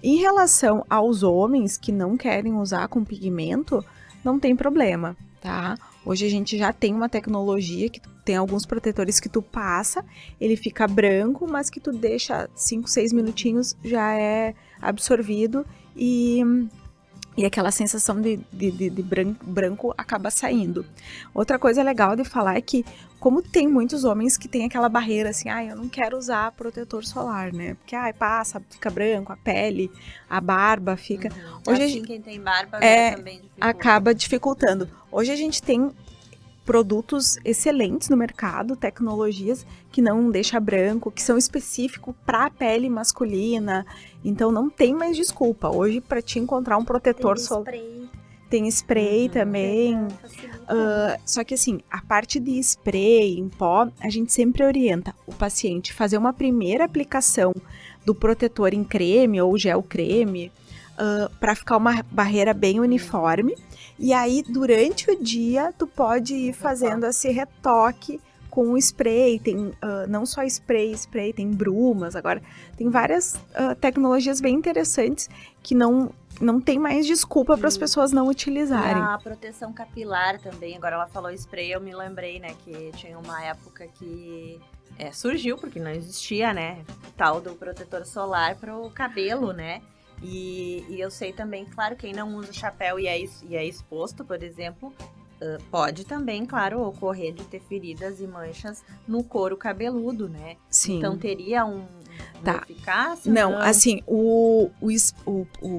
Em relação aos homens que não querem usar com pigmento, não tem problema, tá? Hoje a gente já tem uma tecnologia que tem alguns protetores que tu passa, ele fica branco, mas que tu deixa 5, 6 minutinhos, já é absorvido e aquela sensação de branco acaba saindo. Outra coisa legal de falar é que, como tem muitos homens que tem aquela barreira assim, eu não quero usar protetor solar, né? Porque, passa, fica branco, a pele, a barba fica... Hoje assim, quem tem barba também dificulta. Acaba dificultando. Hoje a gente tem produtos excelentes no mercado, tecnologias que não deixam branco, que são específicos para a pele masculina. Então não tem mais desculpa. Hoje, para te encontrar um protetor solar, tem spray também. Só que assim, a parte de spray em pó, a gente sempre orienta o paciente a fazer uma primeira aplicação do protetor em creme ou gel creme, para ficar uma barreira bem uniforme. E aí, durante o dia, tu pode ir fazendo esse retoque com o spray. Tem não só spray, tem brumas. Agora, tem várias tecnologias bem interessantes que não tem mais desculpa para as pessoas não utilizarem. E a proteção capilar também. Agora, ela falou spray, eu me lembrei, né, que tinha uma época que surgiu, porque não existia, né, o tal do protetor solar para o cabelo, né? E eu sei também, claro, quem não usa chapéu e é exposto, por exemplo, pode também, claro, ocorrer de ter feridas e manchas no couro cabeludo, né? Sim. Então teria uma eficácia? Não, assim, o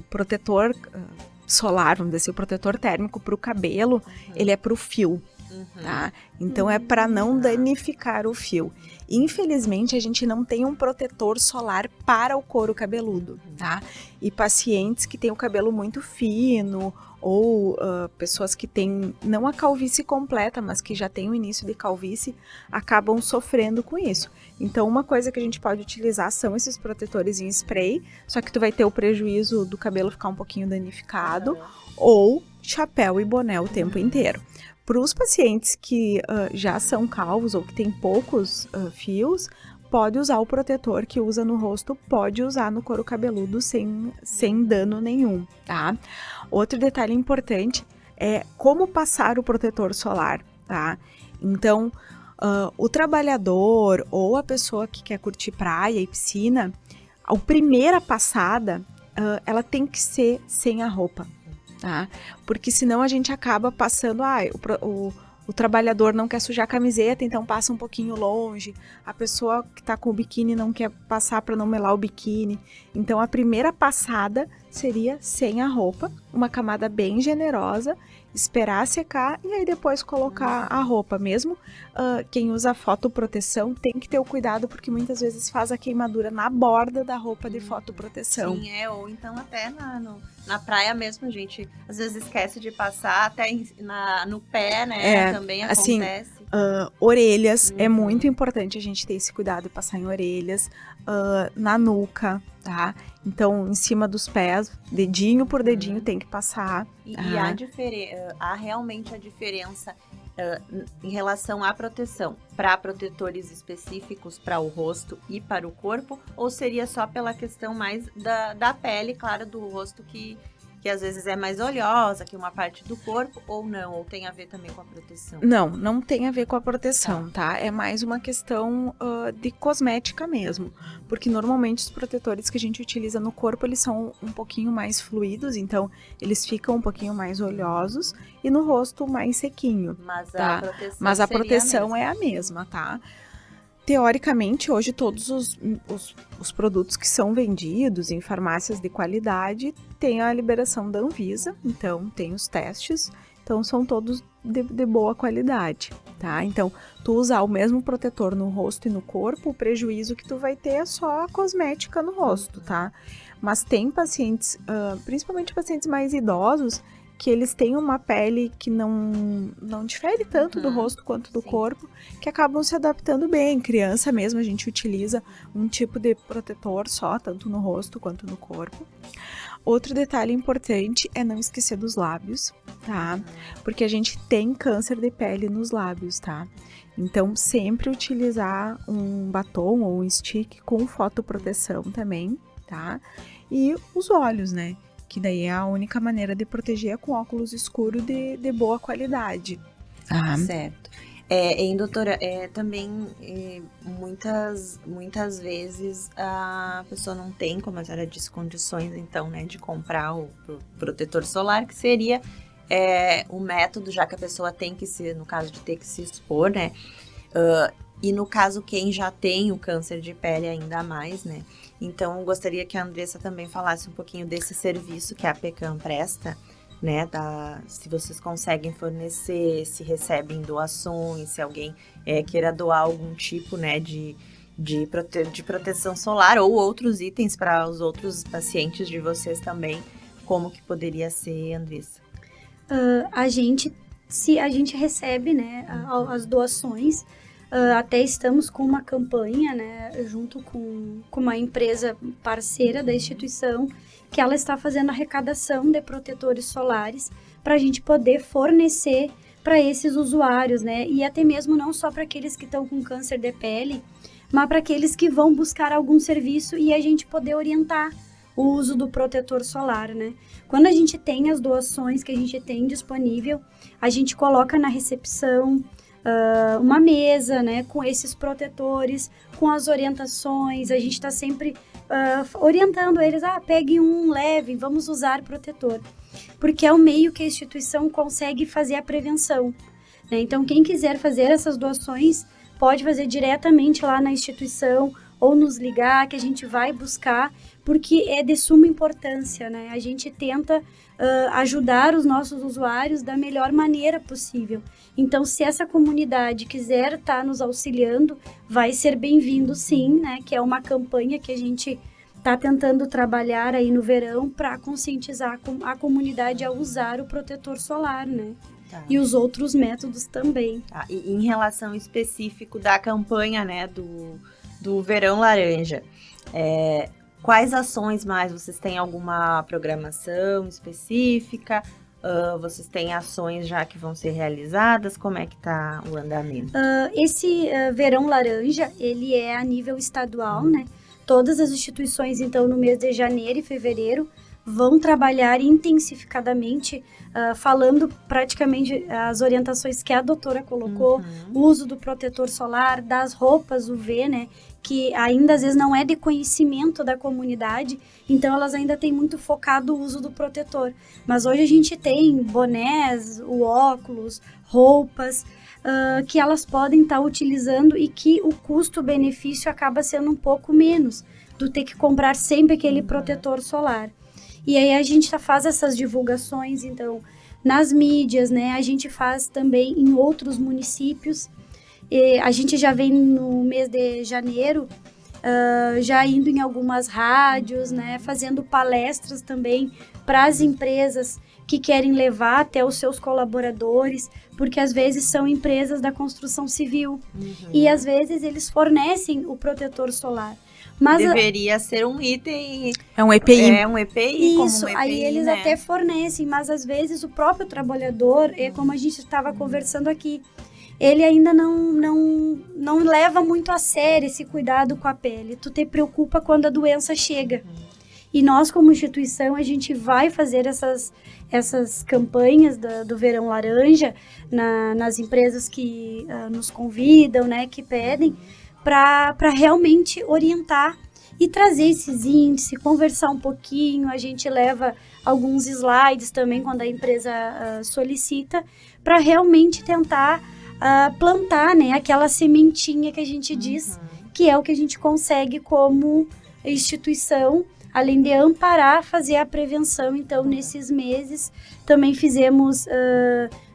protetor solar, vamos dizer assim, o protetor térmico para o cabelo, ele é para o fio. Tá? Então é para não danificar o fio. Infelizmente a gente não tem um protetor solar para o couro cabeludo, tá? E pacientes que têm o cabelo muito fino ou pessoas que têm não a calvície completa, mas que já têm o início de calvície, acabam sofrendo com isso. Então uma coisa que a gente pode utilizar são esses protetores em spray, só que tu vai ter o prejuízo do cabelo ficar um pouquinho danificado, ou chapéu e boné o tempo inteiro. Para os pacientes que já são calvos ou que têm poucos fios, pode usar o protetor que usa no rosto, pode usar no couro cabeludo sem dano nenhum, tá? Outro detalhe importante é como passar o protetor solar, tá? Então, o trabalhador ou a pessoa que quer curtir praia e piscina, a primeira passada, ela tem que ser sem a roupa. Tá? Porque senão a gente acaba passando, o trabalhador não quer sujar a camiseta, então passa um pouquinho longe, a pessoa que está com o biquíni não quer passar para não melar o biquíni, então a primeira passada seria sem a roupa, uma camada bem generosa, esperar secar e aí depois colocar a roupa. Mesmo quem usa fotoproteção tem que ter o cuidado, porque muitas vezes faz a queimadura na borda da roupa de fotoproteção. Sim, ou então até na praia mesmo, a gente às vezes esquece de passar até no pé, né? Também acontece. Assim, orelhas, é muito importante a gente ter esse cuidado de passar em orelhas, na nuca, tá? Então, em cima dos pés, dedinho por dedinho tem que passar. E há realmente a diferença em relação à proteção, para protetores específicos para o rosto e para o corpo, ou seria só pela questão mais da pele, claro, do rosto que às vezes é mais oleosa que uma parte do corpo, ou não? Ou tem a ver também com a proteção? Não tem a ver com a proteção, tá? É mais uma questão de cosmética mesmo, porque normalmente os protetores que a gente utiliza no corpo, eles são um pouquinho mais fluidos, então eles ficam um pouquinho mais oleosos, e no rosto mais sequinho, Mas a proteção é a mesma, tá? Teoricamente, hoje todos os produtos que são vendidos em farmácias de qualidade têm a liberação da Anvisa, então tem os testes, então são todos de boa qualidade, tá? Então, tu usar o mesmo protetor no rosto e no corpo, o prejuízo que tu vai ter é só a cosmética no rosto, tá? Mas tem pacientes, principalmente pacientes mais idosos, que eles têm uma pele que não difere tanto do rosto quanto do corpo, que acabam se adaptando bem. Criança mesmo, a gente utiliza um tipo de protetor só, tanto no rosto quanto no corpo. Outro detalhe importante é não esquecer dos lábios, tá? Porque a gente tem câncer de pele nos lábios, tá? Então, sempre utilizar um batom ou um stick com fotoproteção também, tá? E os olhos, né? Que daí é a única maneira de proteger é com óculos escuros de boa qualidade. Certo. Doutora, também muitas vezes a pessoa não tem, como a senhora disse, condições, então, né, de comprar o protetor solar, que seria o método, já que a pessoa tem que no caso de ter que se expor, né? E no caso, quem já tem o câncer de pele ainda mais, né? Então, eu gostaria que a Andressa também falasse um pouquinho desse serviço que a Pecam presta, né? Se vocês conseguem fornecer, se recebem doações, se alguém queira doar algum tipo, né, de proteção solar ou outros itens para os outros pacientes de vocês também, como que poderia ser, Andressa? A gente recebe, né, as doações. Até estamos com uma campanha, né, junto com uma empresa parceira da instituição, que ela está fazendo arrecadação de protetores solares para a gente poder fornecer para esses usuários, né, e até mesmo não só para aqueles que estão com câncer de pele, mas para aqueles que vão buscar algum serviço e a gente poder orientar o uso do protetor solar, né. Quando a gente tem as doações que a gente tem disponível, a gente coloca na recepção uma mesa, né, com esses protetores, com as orientações, a gente está sempre orientando eles, peguem um, leve, vamos usar protetor, porque é o meio que a instituição consegue fazer a prevenção, né? Então, quem quiser fazer essas doações, pode fazer diretamente lá na instituição, ou nos ligar, que a gente vai buscar, porque é de suma importância, né? A gente tenta ajudar os nossos usuários da melhor maneira possível. Então, se essa comunidade quiser estar nos auxiliando, vai ser bem-vindo sim, né? Que é uma campanha que a gente está tentando trabalhar aí no verão para conscientizar a comunidade a usar o protetor solar, né? Tá. E os outros métodos também. Tá. E em relação específico da campanha, né, do Verão Laranja, quais ações mais? Vocês têm alguma programação específica? Vocês têm ações já que vão ser realizadas? Como é que está o andamento? Esse Verão Laranja, ele é a nível estadual, né? Todas as instituições, então, no mês de janeiro e fevereiro, vão trabalhar intensificadamente, falando praticamente as orientações que a doutora colocou, o uso do protetor solar, das roupas UV, né, que ainda às vezes não é de conhecimento da comunidade, então elas ainda têm muito focado o uso do protetor. Mas hoje a gente tem bonés, o óculos, roupas, que elas podem estar utilizando e que o custo-benefício acaba sendo um pouco menos do ter que comprar sempre aquele protetor solar. E aí a gente faz essas divulgações, então, nas mídias, né? A gente faz também em outros municípios. E a gente já vem no mês de janeiro, já indo em algumas rádios, né? Fazendo palestras também para as empresas que querem levar até os seus colaboradores, porque às vezes são empresas da construção civil. E às vezes eles fornecem o protetor solar. Mas deveria ser um item... É um EPI. É um EPI, isso, como um EPI, aí eles né? até fornecem, mas às vezes o próprio trabalhador, como a gente estava conversando aqui, ele ainda não leva muito a sério esse cuidado com a pele. Tu te preocupa quando a doença chega. E nós, como instituição, a gente vai fazer essas campanhas do Verão Laranja nas empresas que nos convidam, né, que pedem, para realmente orientar e trazer esses índices, conversar um pouquinho. A gente leva alguns slides também quando a empresa solicita, para realmente tentar plantar, né, aquela sementinha que a gente diz, que é o que a gente consegue como instituição além de amparar, fazer a prevenção. Então, nesses meses, também fizemos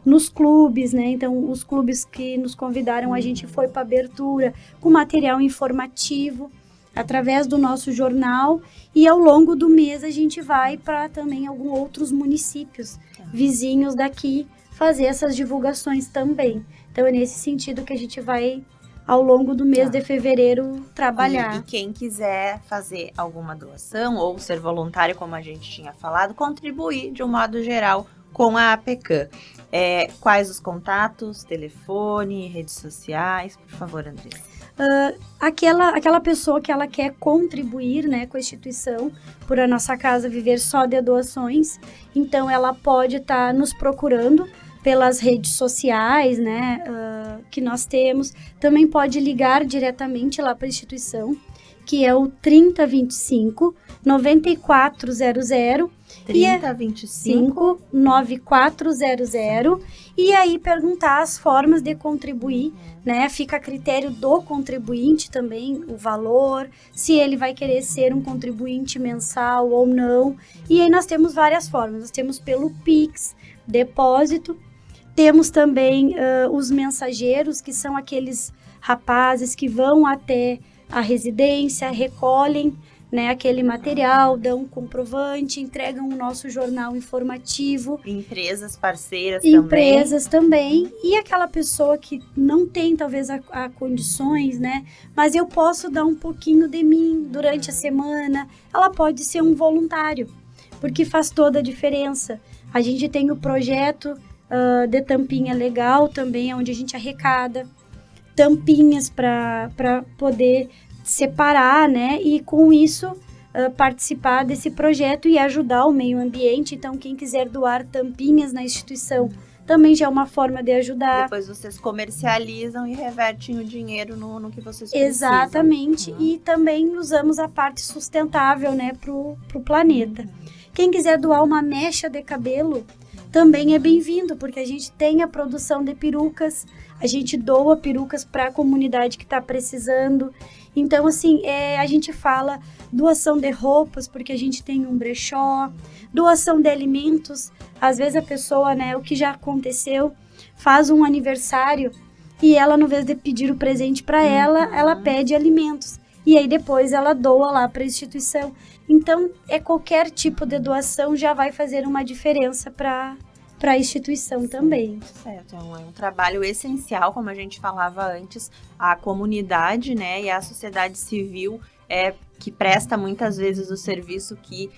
nos clubes, né? Então, os clubes que nos convidaram, a gente foi para abertura com material informativo, através do nosso jornal, e ao longo do mês a gente vai para também alguns outros municípios vizinhos daqui fazer essas divulgações também. Então, é nesse sentido que a gente vai, ao longo do mês de fevereiro, trabalhar. E quem quiser fazer alguma doação ou ser voluntário, como a gente tinha falado, contribuir de um modo geral com a APECAM. Quais os contatos, telefone, redes sociais? Por favor, Andressa. Aquela pessoa que ela quer contribuir, né, com a instituição, por a nossa casa viver só de doações, então ela pode estar nos procurando pelas redes sociais, né, que nós temos. Também pode ligar diretamente lá para a instituição, que é o 3025 9400 3025 9400, e aí perguntar as formas de contribuir, né? Fica a critério do contribuinte também o valor, se ele vai querer ser um contribuinte mensal ou não. E aí nós temos várias formas. Nós temos pelo Pix, depósito. Temos também os mensageiros, que são aqueles rapazes que vão até a residência, recolhem, né, aquele material, dão um comprovante, entregam o nosso jornal informativo. Empresas parceiras também. E aquela pessoa que não tem, talvez, a condições, né? Mas eu posso dar um pouquinho de mim durante a semana. Ela pode ser um voluntário, porque faz toda a diferença. A gente tem o projeto de tampinha legal também, onde a gente arrecada tampinhas para poder separar, né, e com isso participar desse projeto e ajudar o meio ambiente. Então, quem quiser doar tampinhas na instituição também já é uma forma de ajudar. Depois vocês comercializam e revertem o dinheiro no que vocês precisam. Exatamente, e também usamos a parte sustentável, né, pro planeta. Quem quiser doar uma mecha de cabelo também é bem-vindo, porque a gente tem a produção de perucas, a gente doa perucas para a comunidade que está precisando. Então, assim, a gente fala doação de roupas, porque a gente tem um brechó, doação de alimentos. Às vezes a pessoa, né, o que já aconteceu, faz um aniversário e ela, no vez de pedir o presente para ela pede alimentos. E aí depois ela doa lá para a instituição. Então, qualquer tipo de doação já vai fazer uma diferença para a instituição também. Certo, é um trabalho essencial, como a gente falava antes, a comunidade, né, e a sociedade civil que presta muitas vezes o serviço que,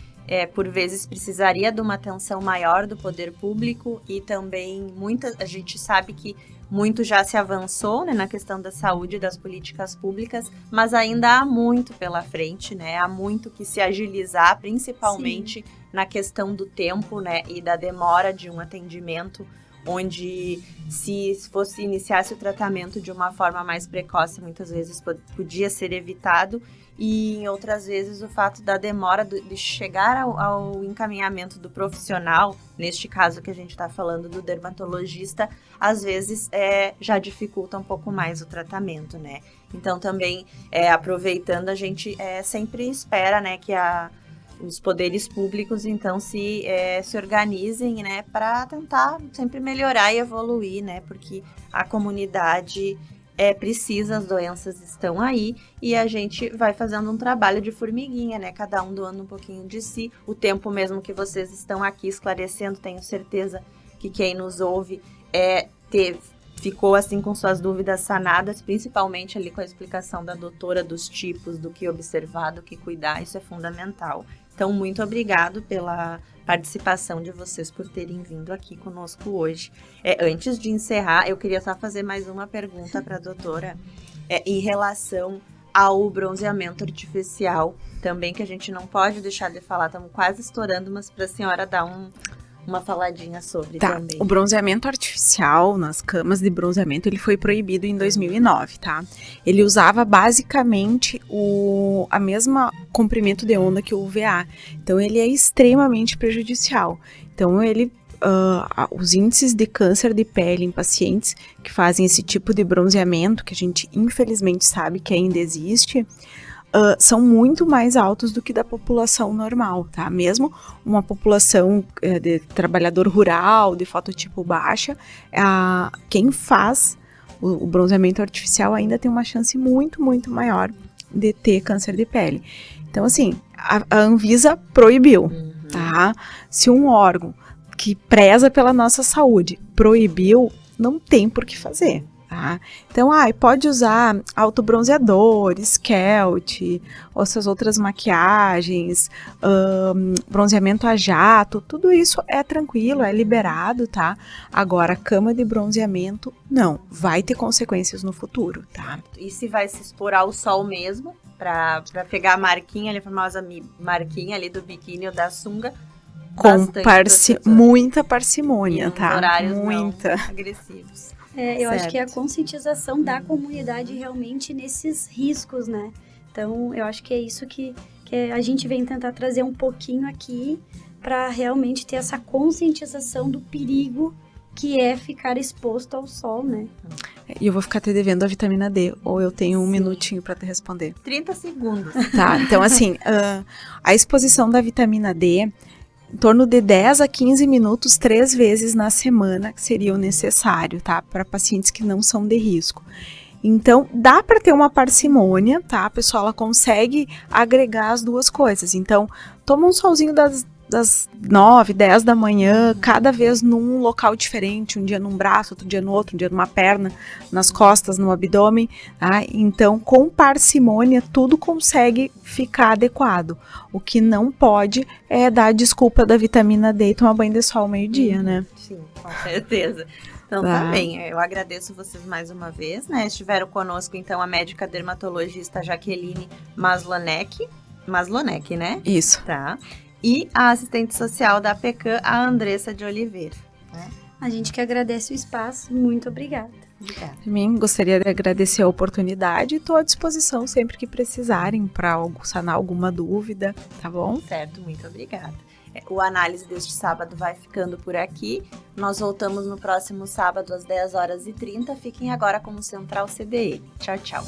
por vezes, precisaria de uma atenção maior do poder público, e também a gente sabe que muito já se avançou, né, na questão da saúde e das políticas públicas, mas ainda há muito pela frente, né, há muito que se agilizar, principalmente na questão do tempo, né, e da demora de um atendimento, onde se iniciasse o tratamento de uma forma mais precoce, muitas vezes podia ser evitado, e em outras vezes o fato da demora de chegar ao encaminhamento do profissional, neste caso que a gente está falando do dermatologista, às vezes já dificulta um pouco mais o tratamento, né? Então também, aproveitando, a gente sempre espera, né, que os poderes públicos, então, se organizem, né, para tentar sempre melhorar e evoluir, né, porque a comunidade precisa, as doenças estão aí, e a gente vai fazendo um trabalho de formiguinha, né, cada um doando um pouquinho de si. O tempo mesmo que vocês estão aqui esclarecendo, tenho certeza que quem nos ouve ficou assim com suas dúvidas sanadas, principalmente ali com a explicação da doutora dos tipos, do que observar, do que cuidar, isso é fundamental. Então, muito obrigado pela participação de vocês, por terem vindo aqui conosco hoje. Antes de encerrar, eu queria só fazer mais uma pergunta para a doutora, em relação ao bronzeamento artificial, também, que a gente não pode deixar de falar, estamos quase estourando, mas para a senhora dar uma faladinha sobre também. O bronzeamento artificial, nas camas de bronzeamento, ele foi proibido em 2009, tá? Ele usava basicamente a mesma comprimento de onda que o UVA, então ele é extremamente prejudicial. Então os índices de câncer de pele em pacientes que fazem esse tipo de bronzeamento, que a gente infelizmente sabe que ainda existe, são muito mais altos do que da população normal, tá? Mesmo uma população de trabalhador rural, de fototipo baixa, quem faz o bronzeamento artificial ainda tem uma chance muito, muito maior de ter câncer de pele. Então, assim, a Anvisa proibiu, tá? Se um órgão que preza pela nossa saúde proibiu, não tem por que fazer. Tá? Então, pode usar autobronzeador, esquelte, ou essas outras maquiagens, bronzeamento a jato, tudo isso é tranquilo, é liberado, tá? Agora, cama de bronzeamento, não, vai ter consequências no futuro, tá? E se vai se expor ao sol mesmo, pra pegar a marquinha ali, a famosa marquinha ali do biquíni ou da sunga, com muita parcimônia, tá? Horários muita. Não agressivos. Eu acho que é a conscientização da comunidade realmente nesses riscos, né? Então, eu acho que é isso que a gente vem tentar trazer um pouquinho aqui para realmente ter essa conscientização do perigo que é ficar exposto ao sol, né? E eu vou ficar te devendo a vitamina D, ou eu tenho um minutinho para te responder. 30 segundos. Tá, então assim, a exposição da vitamina D, em torno de 10 a 15 minutos, 3 vezes na semana, que seria o necessário, tá? Para pacientes que não são de risco. Então, dá para ter uma parcimônia, tá? A pessoa, ela consegue agregar as duas coisas. Então, toma um solzinho das 9, 10 da manhã, cada vez num local diferente, um dia num braço, outro dia no outro, um dia numa perna, nas costas, no abdômen, tá? Então, com parcimônia, tudo consegue ficar adequado. O que não pode é dar a desculpa da vitamina D e tomar banho de sol ao meio-dia, né? Sim, com certeza. Então, tá bem, eu agradeço vocês mais uma vez, né? Estiveram conosco, então, a médica dermatologista Jaqueline Maslonek, né? Isso. Tá. E a assistente social da APECAM, a Andressa de Oliveira. Né? A gente que agradece o espaço. Muito obrigada. Obrigada. Também gostaria de agradecer a oportunidade e estou à disposição sempre que precisarem para sanar alguma dúvida, tá bom? Certo, muito obrigada. O análise deste sábado vai ficando por aqui. Nós voltamos no próximo sábado às 10h30. Fiquem agora com o Central CDN. Tchau, tchau.